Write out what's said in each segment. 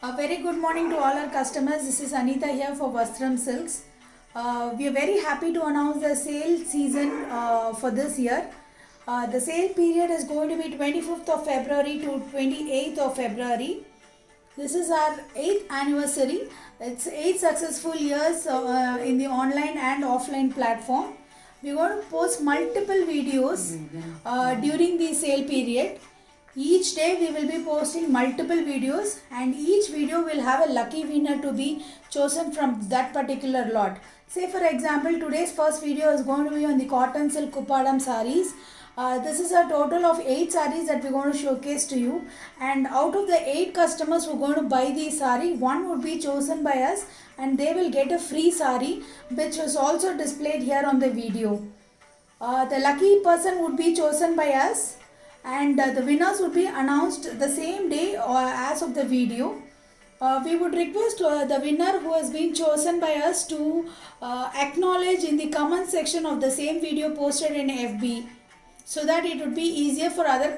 A very good morning to all our customers. This is Anita here for Vastram Silks. We are very happy to announce the sale season for this year. The sale period is going to be 25th of February to 28th of February. This is our 8th anniversary. It's 8 successful years in the online and offline platform. We're going to post multiple videos during the sale period. Each day we will be posting multiple videos and each video will have a lucky winner to be chosen from that particular lot. Say for example, today's first video is going to be on the cotton silk Kuppadam sarees. This is a total of 8 sarees that we're going to showcase to you, and out of the 8 customers who are going to buy the saree, one would be chosen by us and they will get a free saree which is also displayed here on the video. The lucky person would be chosen by us and the winners would be announced the same day as of the video. We would request the winner who has been chosen by us to acknowledge in the comment section of the same video posted in FB, so that it would be easier for other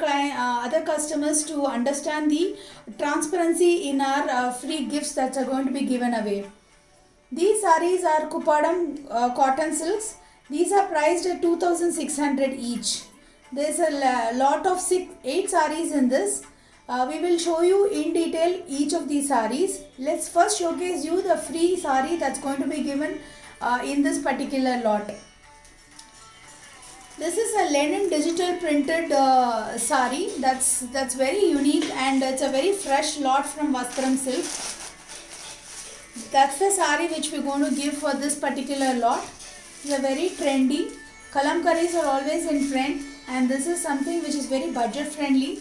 customers to understand the transparency in our free gifts that are going to be given away. These sarees are Kuppadam cotton silks. These are priced at 2,600 each. There is a lot of 8 sarees in this. We will show you in detail each of these sarees. Let's first showcase you the free saree that's going to be given in this particular lot. This is a linen digital printed saree that's very unique and it's a very fresh lot from Vastram Silk. That's the saree which we're going to give for this particular lot. It's a very trendy. Kalamkaris are always in trend, and this is something which is very budget friendly.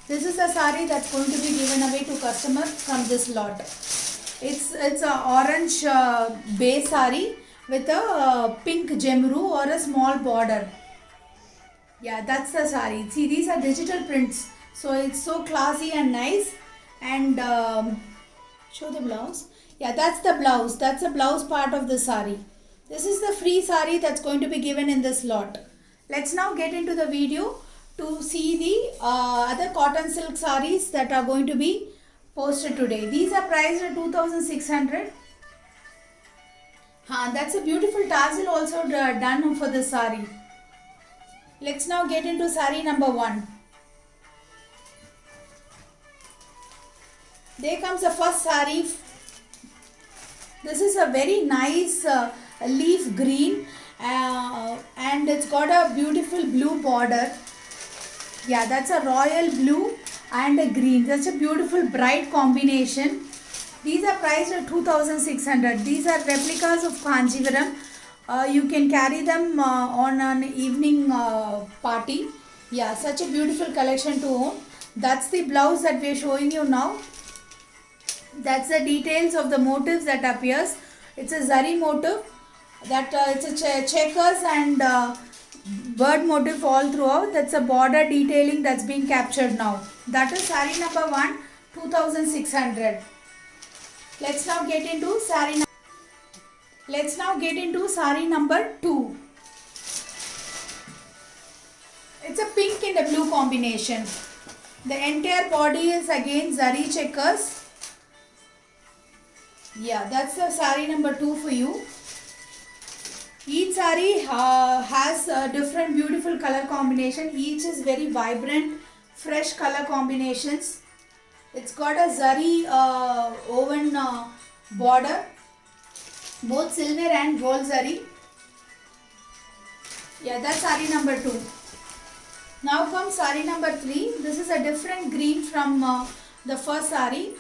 This is a saree that's going to be given away to customer from this lot. It's a orange base saree with a pink gemru or a small border. Yeah, that's the saree. See, these are digital prints, so it's so classy and nice. And show the blouse. Yeah, that's the blouse. That's the blouse part of the saree. This is the free saree that's going to be given in this lot. Let's now get into the video to see the other cotton silk sarees that are going to be posted today. These are priced at 2,600. That's a beautiful tassel also done for the saree. Let's now get into saree number 1. There comes the first saree. This is a very nice leaf green and it's got a beautiful blue border. Yeah, that's a royal blue and a green. That's a beautiful bright combination. These are priced at 2,600. These are replicas of Kanjivaram. You can carry them on an evening party. Yeah, such a beautiful collection to own. That's the blouse that we are showing you now. That's the details of the motifs that appears. It's a zari motif. It's a checkers and bird motif all throughout. That's a border detailing that's being captured now. That is saree number 1, 2,600. Let's now get into saree number 2. It's a pink and a blue combination. The entire body is again zari checkers. Yeah, that's the saree number 2 for you. Each saree has a different beautiful color combination. Each is very vibrant, fresh color combinations. It's got a zari woven border, both silver and gold zari. Yeah, that's saree number 2. Now comes saree number 3. This is a different green from the first saree.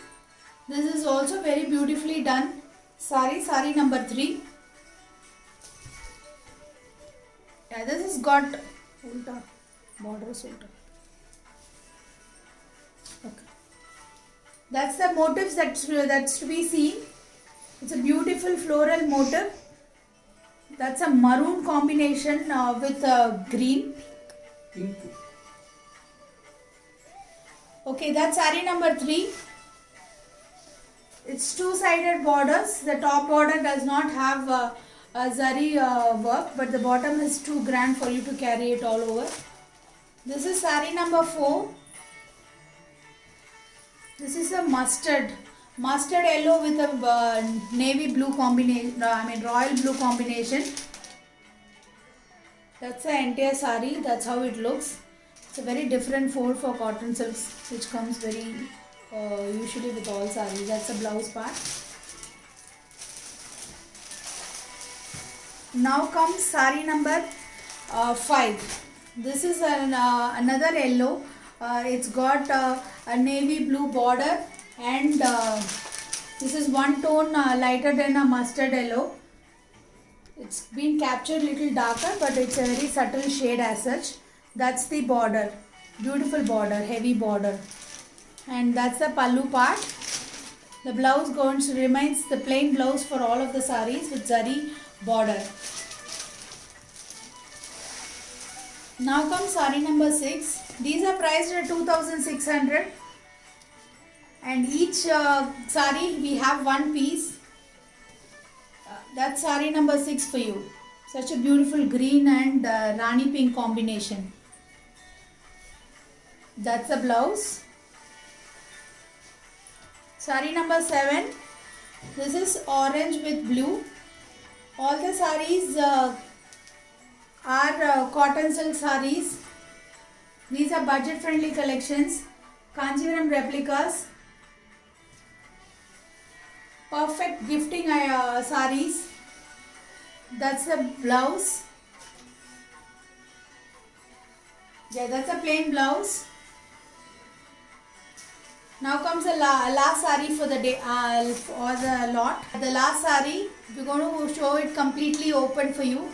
This is also very beautifully done saree number 3. Yeah, this has got ulta borders ulta. Okay, that's the motifs that's to be seen. It's a beautiful floral motif. That's a maroon combination with green. Pink. Okay, that's saree number 3. It's 2-sided borders. The top border does not have a zari work, but the bottom is too grand for you to carry it all over. This is saree number 4. This is a mustard yellow with a navy blue combination, royal blue combination. That's the entire sari, that's how it looks. It's a very different fold for cotton silks, which comes very usually with all saris. That's the blouse part. Now comes sari number 5. This is another yellow. It's got a navy blue border, and this is one tone lighter than a mustard yellow. It's been captured little darker, but it's a very subtle shade as such. That's the border, beautiful border, heavy border, and that's the pallu part. The blouse remains the plain blouse for all of the saris with zari border. Now comes sari number 6. These are priced at 2,600, and each sari we have one piece. That's sari number 6 for you. Such a beautiful green and rani pink combination. That's the blouse. Sari number 7. This is orange with blue. All the saris are cotton silk saris. These are budget friendly collections. Kanjivaram replicas. Perfect gifting saris. That's the blouse. Yeah, that's a plain blouse. Now comes the last sari for the day or the lot. The last sari, we're going to show it completely open for you.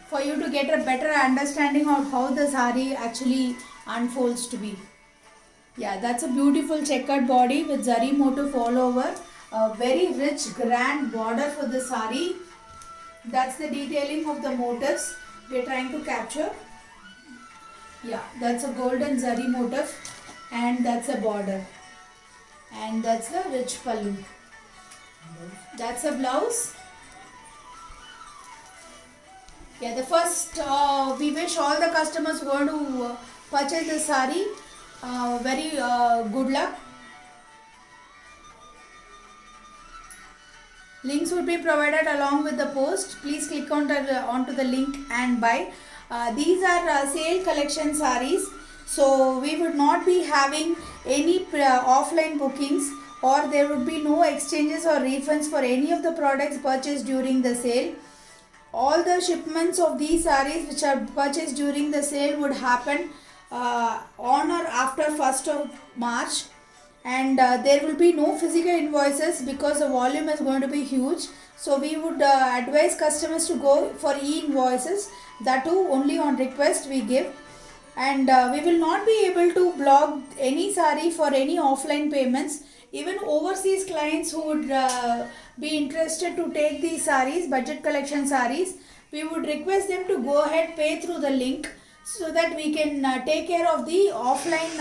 For you to get a better understanding of how the sari actually unfolds to be. Yeah, that's a beautiful checkered body with zari motif all over. A very rich grand border for the sari. That's the detailing of the motifs we are trying to capture. Yeah, that's a golden zari motif, and that's a border, and that's the rich pallu. That's a blouse. Yeah, the first we wish all the customers who are going to purchase the sari very good luck. Links would be provided along with the post. Please click onto the link and buy. These are sale collection saris, so we would not be having any offline bookings, or there would be no exchanges or refunds for any of the products purchased during the sale. All the shipments of these saris which are purchased during the sale would happen on or after 1st of March, and there will be no physical invoices because the volume is going to be huge. So we would advise customers to go for e-invoices, that too only on request we give, and we will not be able to block any sari for any offline payments. Even overseas clients who would be interested to take these saris, budget collection saris, we would request them to go ahead, pay through the link, so that we can take care of the offline,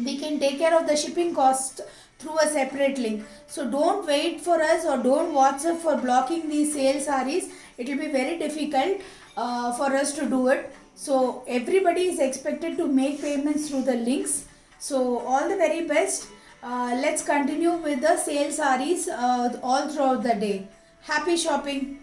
we can take care of the shipping cost through a separate link. So don't wait for us, or don't WhatsApp for blocking these sale saris. It will be very difficult for us to do it. So everybody is expected to make payments through the links. So all the very best. Let's continue with the sale saris all throughout the day. Happy shopping.